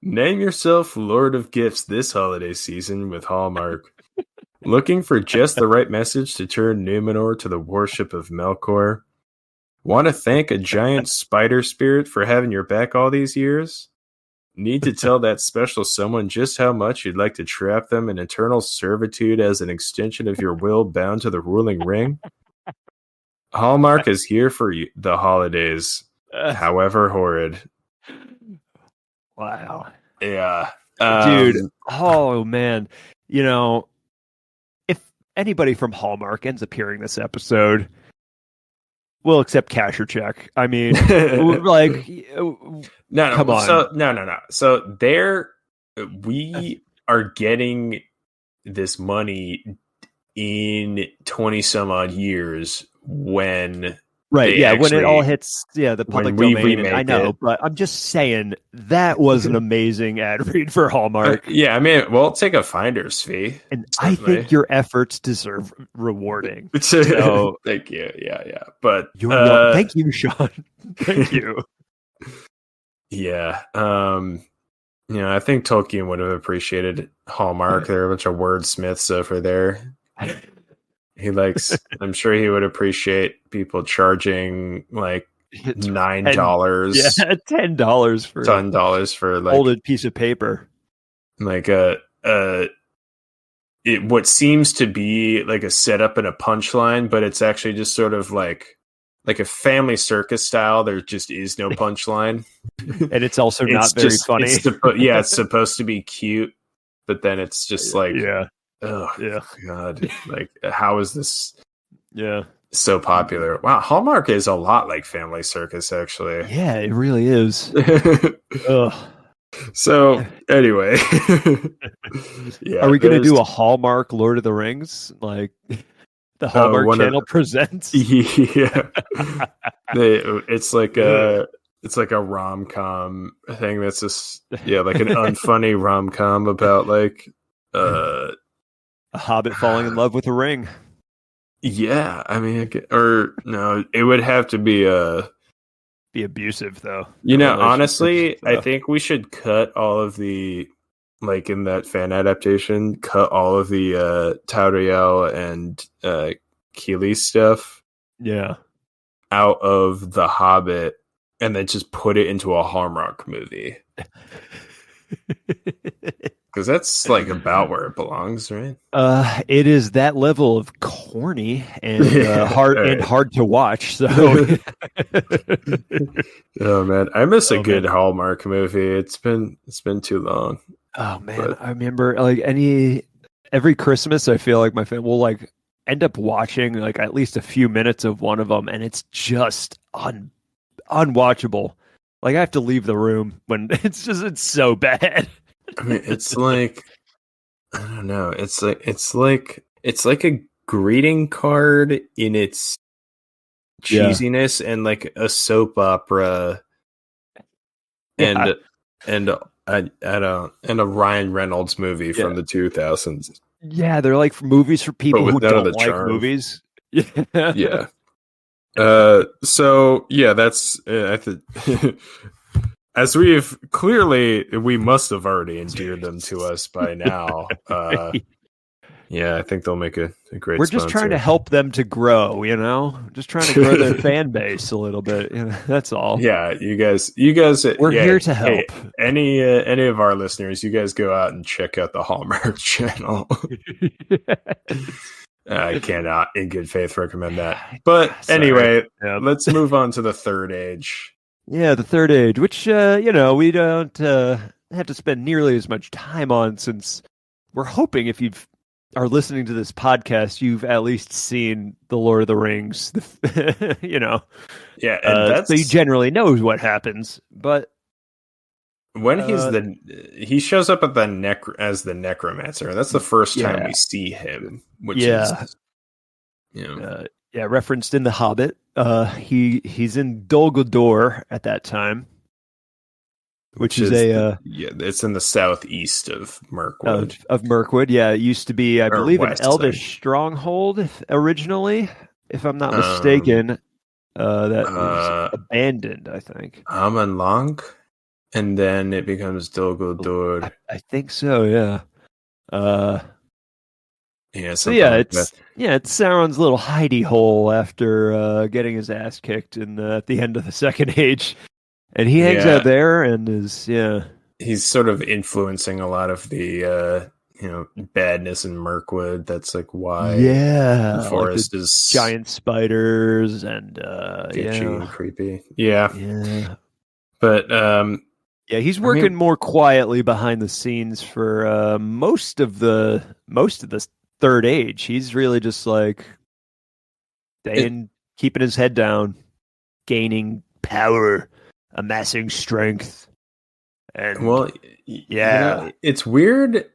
Name yourself Lord of Gifts this holiday season with Hallmark. Looking for just the right message to turn Numenor to the worship of Melkor? Want to thank a giant spider spirit for having your back all these years? Need to tell that special someone just how much you'd like to trap them in eternal servitude as an extension of your will bound to the ruling ring? Hallmark is here for you, the holidays, however horrid. Wow. Yeah. Dude. Oh, man. If anybody from Hallmark ends up hearing this episode, we'll accept cash or check. I mean, like... No. Come on. So no. So we are getting this money in 20 some odd years when when it all hits the public domain. And I know, but I'm just saying that was an amazing ad read for Hallmark. I mean, we'll take a finder's fee, and certainly. I think your efforts deserve rewarding. So thank you. Yeah. But thank you, Sean. Thank you. Yeah. I think Tolkien would have appreciated Hallmark. They're a bunch of wordsmiths over there. I'm sure he would appreciate people charging like $9. Yeah, $10 for like folded piece of paper. Like what seems to be like a setup and a punchline, but it's actually just sort of like a family circus style. There just is no punchline. And it's also not very funny. It's supposed to be cute, but then it's just like, oh God, like how is this so popular? Wow, Hallmark is a lot like Family Circus, actually. Yeah, it really is. Ugh. So anyway, are we going to do a Hallmark Lord of the Rings? Like the Hallmark Channel presents? Yeah, it's like it's like a rom-com thing that's just like an unfunny rom-com about like a hobbit falling in love with a ring. Yeah, I mean, or no, it would have to be be abusive though. Honestly, I think we should cut all of the, like in that fan adaptation, cut all of the Tauriel and Keeley stuff out of The Hobbit and then just put it into a Hallmark movie. Because that's like about where it belongs, right? It is that level of corny and hard to watch. So, oh man, I miss a good Hallmark movie. It's been too long. Oh man, I remember like every Christmas, I feel like my family will like end up watching like at least a few minutes of one of them, and it's just unwatchable. Like I have to leave the room when it's so bad. I mean, it's like, I don't know. It's like a greeting card in its cheesiness and like a soap opera and a Ryan Reynolds movie from the 2000s. Yeah, they're like movies for people who don't like movies. Yeah. So yeah, that's I think. As we must have already endeared them to us by now. Yeah, I think they'll make a great We're just trying to help them to grow, just trying to grow their fan base a little bit. That's all. Yeah, you guys, we're here to help. Hey, any of our listeners, you guys go out and check out the Hallmark channel. I cannot in good faith recommend that. But anyway, let's move on to the Third Age. Yeah, the Third Age, which, we don't have to spend nearly as much time on, since we're hoping if you are listening to this podcast, you've at least seen The Lord of the Rings, Yeah, and so you generally know what happens. But when he shows up at as the Necromancer, and that's the first time we see him, which is... referenced in The Hobbit. He's in Dol Guldur at that time, which is it's in the southeast of Mirkwood. Of Mirkwood, it used to be, I believe, an Elvish stronghold originally, if I'm not mistaken. That was abandoned, I think. Amon Lang, and then it becomes Dol Guldur. I think so. Yeah. It's Sauron's little hidey hole after getting his ass kicked at the end of the Second Age, and he hangs out there and is he's sort of influencing a lot of the badness in Mirkwood. That's like why the forest is giant spiders and itchy and creepy. But he's working more quietly behind the scenes for most of the Third Age. He's really just like keeping his head down, gaining power, amassing strength, and it's weird.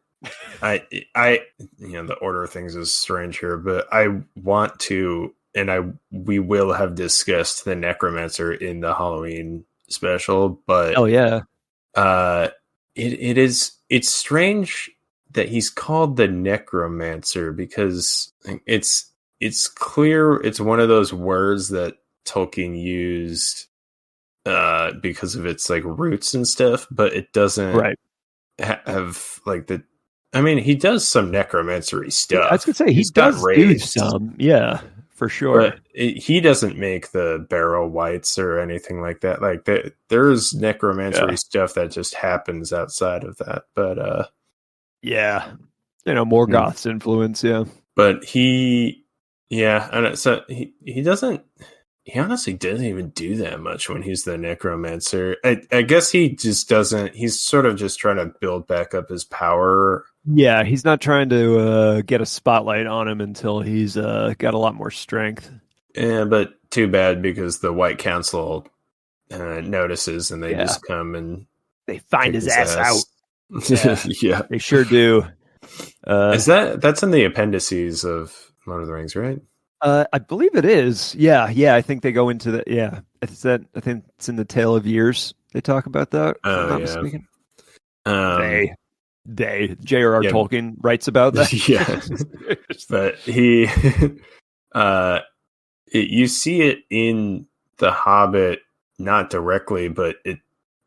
The order of things is strange here, but I want to, and we will have discussed the Necromancer in the Halloween special, but it's strange that he's called the Necromancer, because it's clear it's one of those words that Tolkien used because of its like roots and stuff, but it doesn't have like the. I mean, he does some necromancery stuff. I was gonna say he does do some, for sure. But he doesn't make the barrow wights or anything like that. Like there's necromancery stuff that just happens outside of that, but. Morgoth's influence, But he doesn't. He honestly doesn't even do that much when he's the Necromancer. I guess he just doesn't. He's sort of just trying to build back up his power. Yeah, he's not trying to get a spotlight on him until he's got a lot more strength. Yeah, but too bad, because the White Council notices, and they just come and they find his ass out. Yeah, they sure do. That's in the appendices of Lord of the Rings, right? I believe it is. Yeah, yeah. I think they go into the yeah. It's that. I think it's in the Tale of Years. They talk about that. If I'm Oh not yeah. mistaken. Um, They. J.R.R. yeah, Tolkien writes about that. yeah. But he, uh, you see it in The Hobbit, not directly, but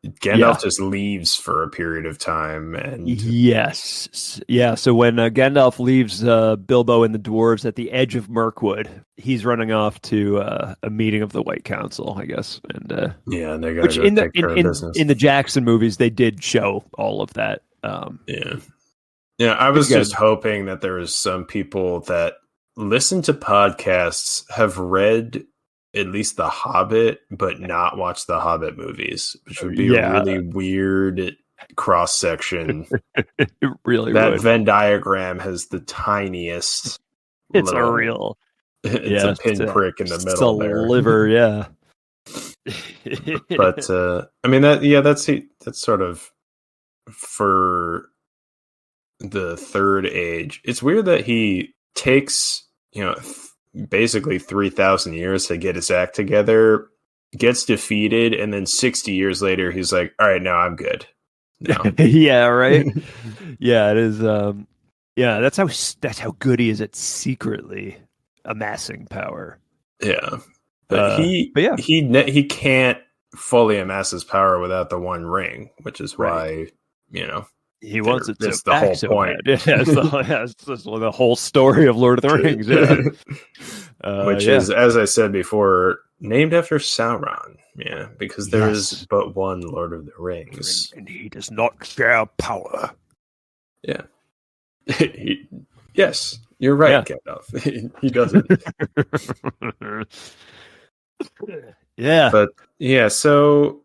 Gandalf Yeah. just leaves for a period of time, and Yes. Yeah. So when Gandalf leaves Bilbo and the dwarves at the edge of Mirkwood, he's running off to a meeting of the White Council, I guess. And yeah, they gotta which go in the take care of business. in the Jackson movies they did show all of that. Yeah. Yeah, I Pretty was just good. hoping that there was some people that listen to podcasts have read at least The Hobbit, but not watched the Hobbit movies, which would be a Yeah, really weird cross section. it really That would. Venn diagram has the tiniest It's a little. real, It's a yeah, it's pinprick in the it's a middle there. liver, yeah. But I mean that's sort of for the third age. It's weird that he takes, basically 3,000 years to get his act together, gets defeated, and then 60 years later, he's like, all right, now I'm good. Now. Yeah, right. Yeah, it is. Yeah, that's how good he is at secretly amassing power. Yeah. But But yeah, he can't fully amass his power without the One Ring, which is right. why, He wants it so that's the back whole so point. bad. Yeah, it's the whole story of Lord of the Rings. Yeah, Which yeah. is, as I said before, named after Sauron. Yeah, because there is Yes, but one Lord of the Rings. and he does not share power. Yeah. Yes, you're right, Yeah. Gandalf. He doesn't. Yeah. But yeah, so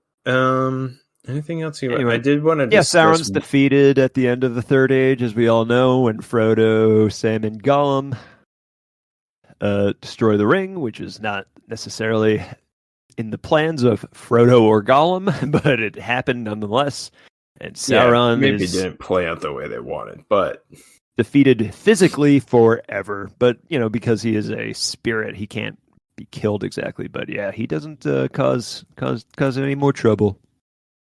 anything else I Anyway, did want to yeah, discuss. Sauron's defeated at the end of the Third Age, as we all know, when Frodo, Sam, and Gollum destroy the ring, which is not necessarily in the plans of Frodo or Gollum, but it happened nonetheless. And Yeah, Sauron maybe is didn't play out the way they wanted, but defeated physically forever. But, because he is a spirit, he can't be killed exactly. But yeah, he doesn't cause any more trouble.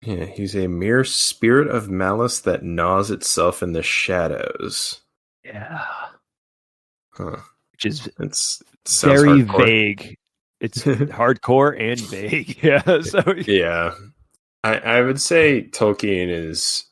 yeah, he's a mere spirit of malice that gnaws itself in the shadows. Yeah. Huh. Which is It sounds very hardcore. vague. It's hardcore and vague. Yeah. So Yeah. I would say Tolkien is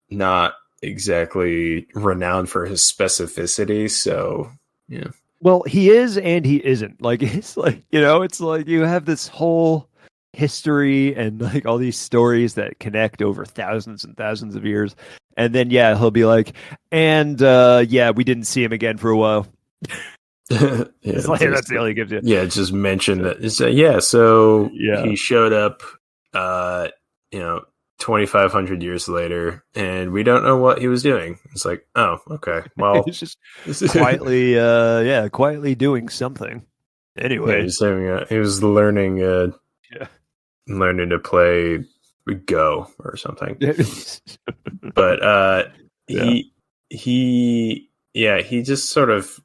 not exactly renowned for his specificity, so yeah. well, he is and he isn't. Like it's like, it's like you have this whole history and like all these stories that connect over thousands and thousands of years. And then yeah, he'll be like, and yeah, we didn't see him again for a while. Yeah, It's like that's the all he gives you. yeah, just mention that. Yeah, so Yeah. he showed up, 2,500 years later, and we don't know what he was doing. It's like, oh, okay, well, He's just quietly quietly doing something. yeah, Anyway. he was learning, Yeah. learning to play Go or something. But Yeah. he just sort of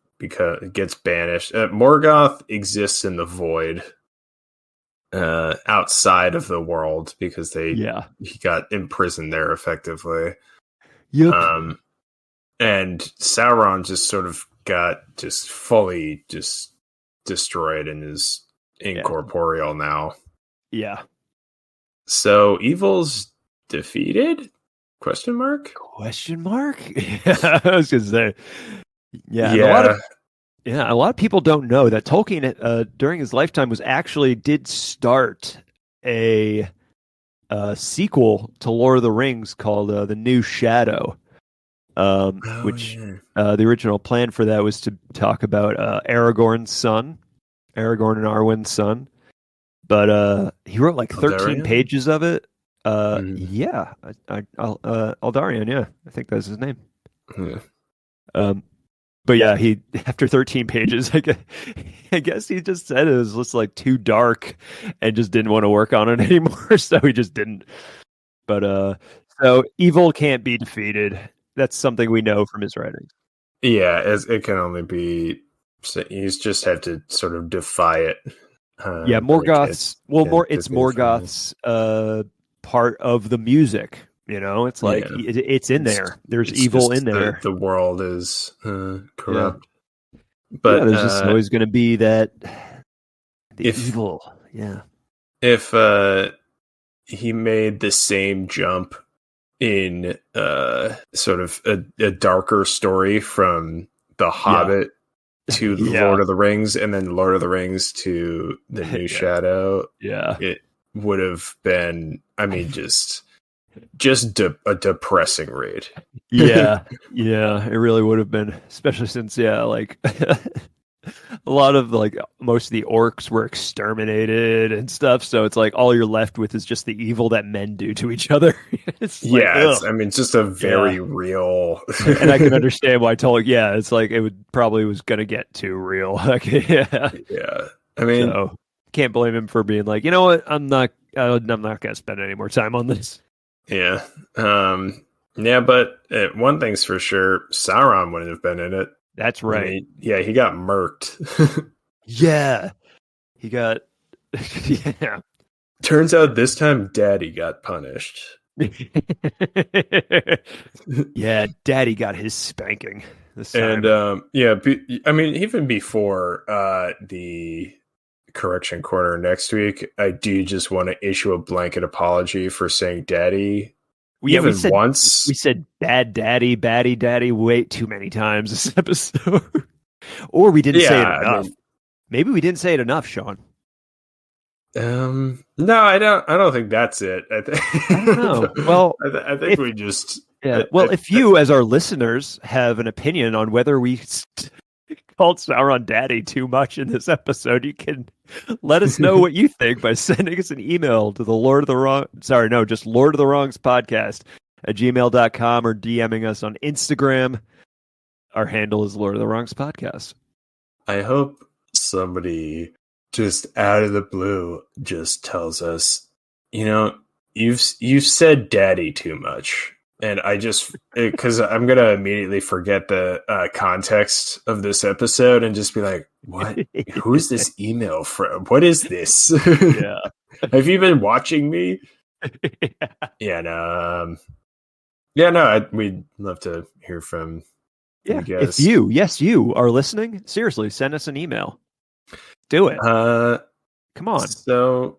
gets banished. Morgoth exists in the void, outside of the world because he got imprisoned there effectively. Yep. And Sauron just sort of got just fully just destroyed and is incorporeal now. Yeah. So evil's defeated? Question mark? Yeah, I was gonna say. Yeah. And a lot of people don't know that Tolkien during his lifetime did start a sequel to Lord of the Rings called The New Shadow. Which the original plan for that was to talk about Aragorn and Arwen's son. But he wrote like 13 pages of it. Yeah, Aldarion. Yeah, I think that's his name. Yeah. But yeah, he after 13 pages, I guess he just said it was just like too dark and just didn't want to work on it anymore, so he just didn't. But so evil can't be defeated. That's something we know from his writings. Yeah, it can only be So you just have to sort of defy it. Yeah, Morgoth's. It's get through from Morgoth's part of the music. It's like Yeah. it's in there. There's It's evil just in there. The world is corrupt. But there's just always going to be the evil. Yeah. If he made the same jump in sort of a darker story from The Hobbit to Lord of the Rings, and then Lord of the Rings to The New Shadow, it would have been, I mean, just a depressing read. Yeah, it really would have been, especially since like a lot of most of the orcs were exterminated and stuff, so it's like all you're left with is just the evil that men do to each other. It's just a very real. And I can understand why it's like it was gonna get too real. I mean, so, can't blame him for being like, you know what, I'm not gonna spend any more time on this. Yeah. But one thing's for sure, Sauron wouldn't have been in it. That's right. I mean, he got murked. Yeah. He got... Turns out this time Daddy got punished. Yeah, Daddy got his spanking this time. And, I mean, even before the correction corner next week, I do just want to issue a blanket apology for saying Daddy. We said bad daddy, baddie daddy way too many times this episode. Or we didn't say it enough. Maybe we didn't say it enough, Sean. No, I don't think that's it. I don't know. Well, I think we just... Yeah. Well, if you, as our listeners, have an opinion on whether we called Sauron Daddy too much in this episode, you can let us know what you think by sending us an email to Lord of the Wrongs podcast at gmail.com or DMing us on Instagram. Our handle is Lord of the Wrongs podcast. I hope somebody just out of the blue just tells us, you've said Daddy too much. And I just, because I'm going to immediately forget the context of this episode and just be like, what? Who's this email from? What is this? Yeah. Have you been watching me? We'd love to hear from you guys. If you are listening, seriously, send us an email. Do it. Come on. So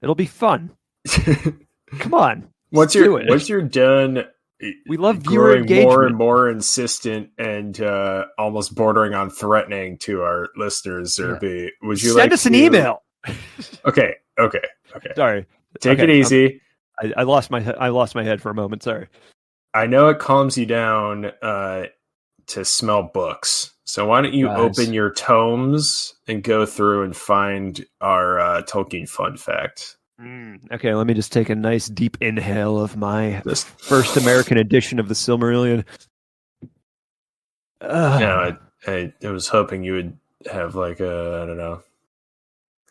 it'll be fun. Come on. Once you're done, we love viewer engagement. More and more insistent and almost bordering on threatening to our listeners. Would you send us an email? Okay. Sorry. Take it easy. I lost my head for a moment. Sorry. I know it calms you down to smell books. So why don't you open your tomes and go through and find our Tolkien fun fact? Okay, let me just take a nice deep inhale of my first American edition of the Silmarillion. I was hoping you would have like I don't know,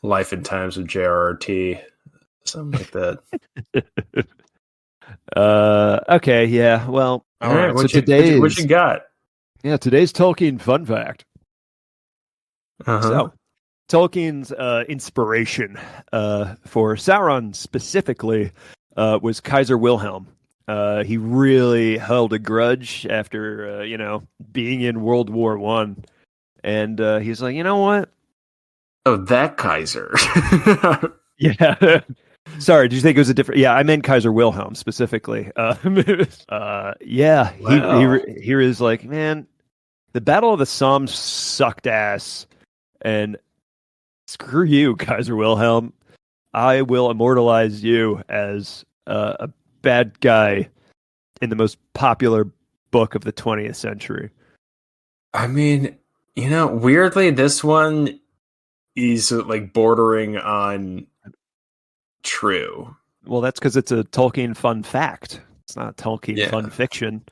Life and Times of J.R.R.T., something like that. Okay, yeah, well, all right. What you got? Yeah, today's Tolkien fun fact. So, Tolkien's inspiration for Sauron specifically was Kaiser Wilhelm. He really held a grudge after being in World War I, and he's like, you know what? Oh, that Kaiser. Yeah. Sorry, did you think it was a different? Yeah, I meant Kaiser Wilhelm specifically. Yeah, wow. He was like, man, the Battle of the Somme sucked ass, and screw you, Kaiser Wilhelm. I will immortalize you as a bad guy in the most popular book of the 20th century. I mean, weirdly, this one is like bordering on true. Well, that's because it's a Tolkien fun fact. It's not Tolkien fun fiction.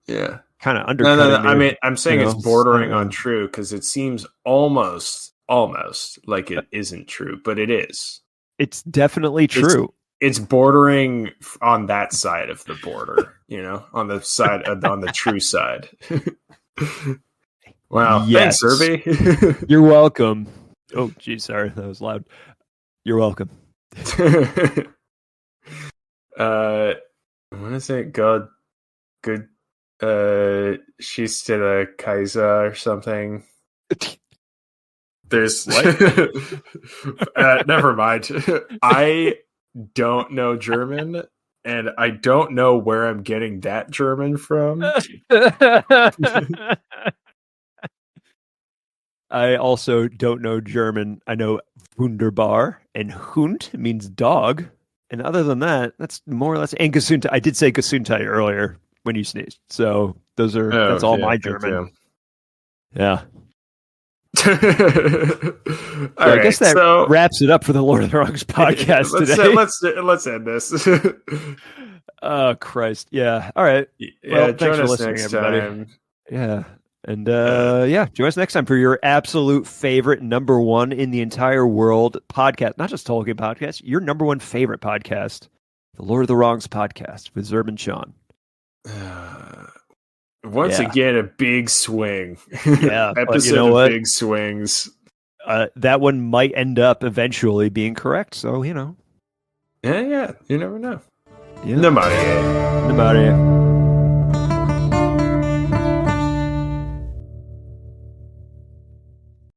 Yeah. Kind of undercutting. No. I mean, I'm saying it's bordering on true because it seems almost like it isn't true, but it is. It's definitely true. It's bordering on that side of the border, on the side on the true side. Wow. Yes. Thanks, Serby. You're welcome. Oh, geez, sorry, that was loud. You're welcome. What is it? Good. She's still a Kaiser or something. There's never mind. I don't know German, and I don't know where I'm getting that German from. I also don't know German. I know wunderbar, and Hund means dog. And other than that, that's more or less. And Gesundheit. I did say Gesundheit earlier when you sneezed. So that's all my German. Yeah. I guess that wraps it up for the Lord of the Wrongs podcast today. Let's end this. Oh, Christ. Yeah. All right. Well, thanks for listening, everybody. Time. Yeah. And join us next time for your absolute favorite number one in the entire world podcast. Not just Tolkien podcast, your number one favorite podcast, the Lord of the Wrongs podcast with Zerb and Sean. Once again, a big swing. Yeah. Episode of big swings. That one might end up eventually being correct. So, Yeah. You never know. Yeah. Namaria.